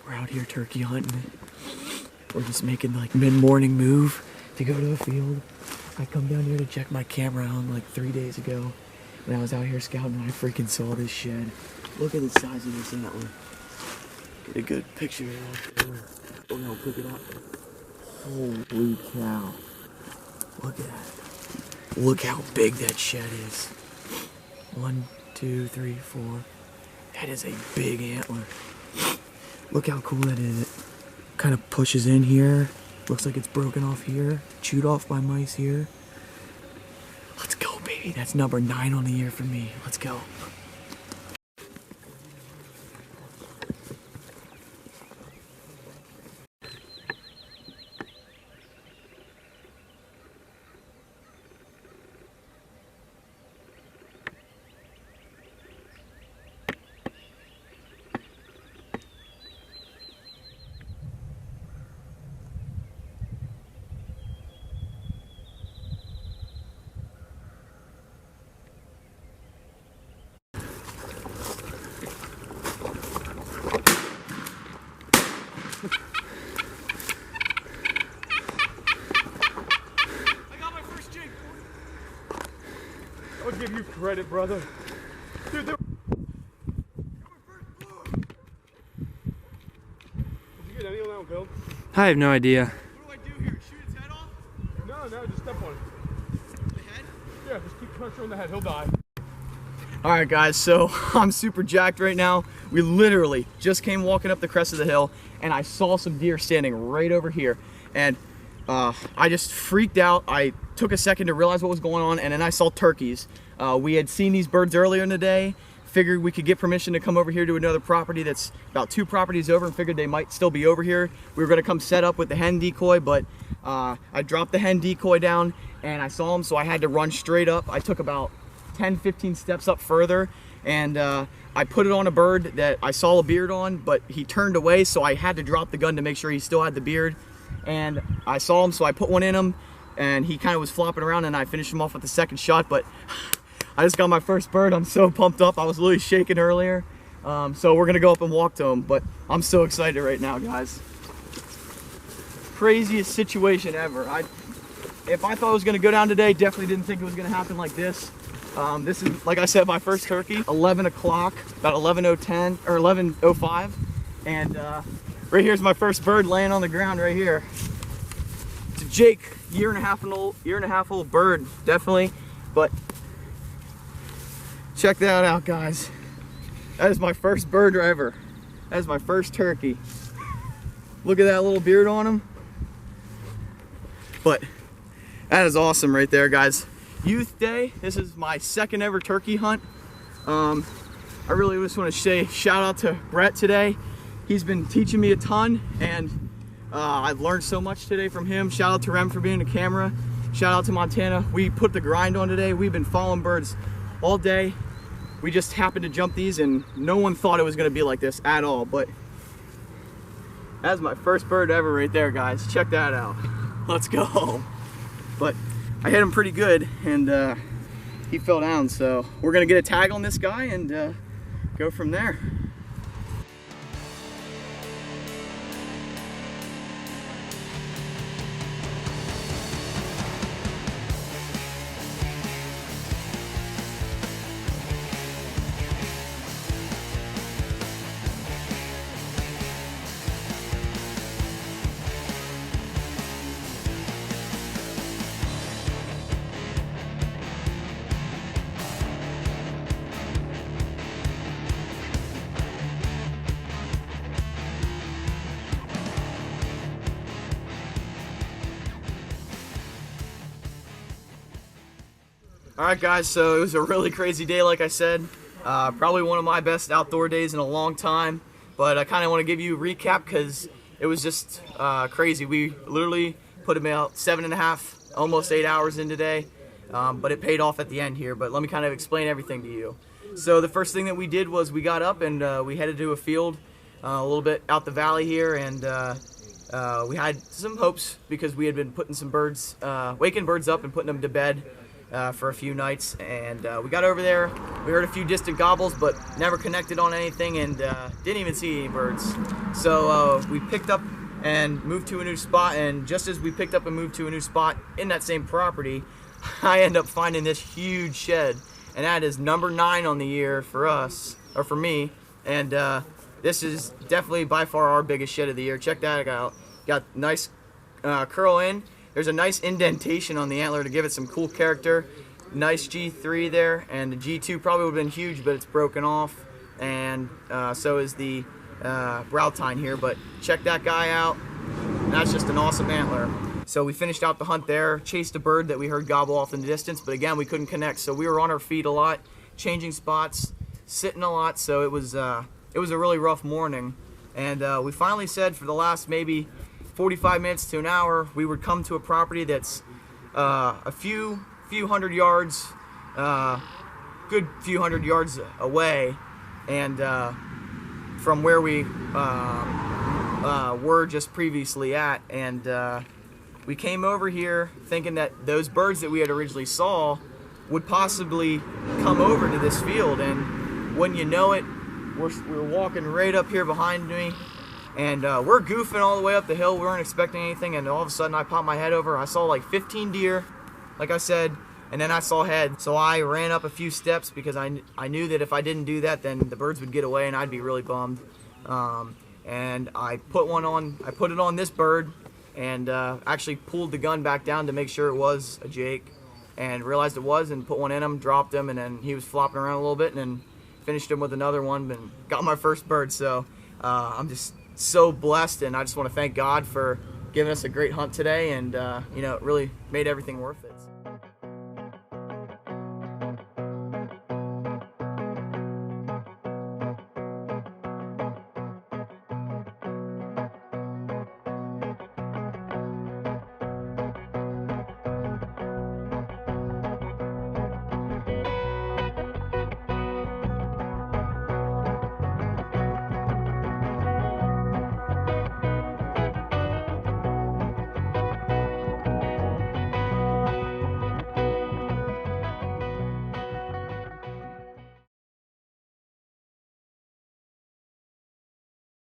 We're out here turkey hunting. We're just making like mid-morning move to go to the field. I come down here to check my camera out like 3 days ago when I was out here scouting and I freaking saw this shed. Look at the size of this antler. Get a good picture of that. Oh no, pick it up. Holy cow. Look at that. Look how big that shed is. 1, 2, 3, 4. That is a big antler. Look how cool that is. It kind of pushes in here. Looks like it's broken off here. Chewed off by mice here. Let's go, baby. That's number 9 on the year for me. Let's go. I'll give you credit, brother. Dude, did you get any of that on film? I have no idea. What do I do here? Shoot its head off? No, just step on it. The head? Yeah, just keep punching on the head. He'll die. Alright guys, so I'm super jacked right now. We literally just came walking up the crest of the hill and I saw some deer standing right over here. And I just freaked out. I took a second to realize what was going on, and then I saw turkeys. We had seen these birds earlier in the day, figured we could get permission to come over here to another property that's about 2 properties over, and figured they might still be over here. We were gonna come set up with the hen decoy, but I dropped the hen decoy down and I saw them, so I had to run straight up. I took about 10-15 steps up further, and I put it on a bird that I saw a beard on, but he turned away, so I had to drop the gun to make sure he still had the beard. And I saw him, so I put one in him, and he kind of was flopping around, and I finished him off with the second shot. But I just got my first bird. I'm so pumped up. I was literally shaking earlier. So we're gonna go up and walk to him, but I'm so excited right now, guys. Craziest situation ever. If I thought it was gonna go down today, definitely didn't think it was gonna happen like this. This is, like I said, my first turkey. 11 o'clock, about 11:10 or 11:05, and right here's my first bird laying on the ground right here. It's a Jake, year and a half old bird, definitely. But check that out, guys. That is my first bird ever. That is my first turkey. Look at that little beard on him. But that is awesome right there, guys. Youth Day. This is my second ever turkey hunt. I really just want to say shout out to Brett today. He's been teaching me a ton, and I've learned so much today from him. Shout out to Rem for being the camera. Shout out to Montana. We put the grind on today. We've been following birds all day. We just happened to jump these, and no one thought it was going to be like this at all. But that's my first bird ever right there, guys. Check that out. Let's go. But I hit him pretty good, and he fell down. So we're going to get a tag on this guy and go from there. Alright guys, so it was a really crazy day, like I said. Probably one of my best outdoor days in a long time. But I kind of want to give you a recap because it was just crazy. We literally put about 7.5, almost 8 hours in today. But it paid off at the end here. But let me kind of explain everything to you. So the first thing that we did was we got up and we headed to a field a little bit out the valley here. And we had some hopes because we had been putting some birds, waking birds up and putting them to bed. for a few nights, and we got over there. We heard a few distant gobbles, but never connected on anything, and didn't even see any birds. So we picked up and moved to a new spot, and just as we picked up and moved to a new spot in that same property, I end up finding this huge shed, and that is number 9 on the year for us, or for me, and this is definitely by far our biggest shed of the year. Check that out. Got nice curl in. There's a nice indentation on the antler to give it some cool character. Nice G3 there, and the G2 probably would have been huge, but it's broken off, and so is the brow tine here. But check that guy out. That's just an awesome antler. So we finished out the hunt there, chased a bird that we heard gobble off in the distance, but again, we couldn't connect. So we were on our feet a lot, changing spots, sitting a lot. So it was a really rough morning, and we finally said for the last maybe 45 minutes to an hour, we would come to a property that's a few hundred yards, good few hundred yards away, and from where we were just previously at. And we came over here thinking that those birds that we had originally saw would possibly come over to this field, and when you know it, we're walking right up here behind me. And we're goofing all the way up the hill. We weren't expecting anything, and all of a sudden I popped my head over. I saw like 15 deer, like I said, and then I saw head. So I ran up a few steps because I knew that if I didn't do that, then the birds would get away and I'd be really bummed. And I put one on. I put it on this bird, and actually pulled the gun back down to make sure it was a Jake, and realized it was, and put one in him, dropped him, and then he was flopping around a little bit, and then finished him with another one, and got my first bird. So I'm just so blessed, and I just want to thank God for giving us a great hunt today, and you know, it really made everything worth it.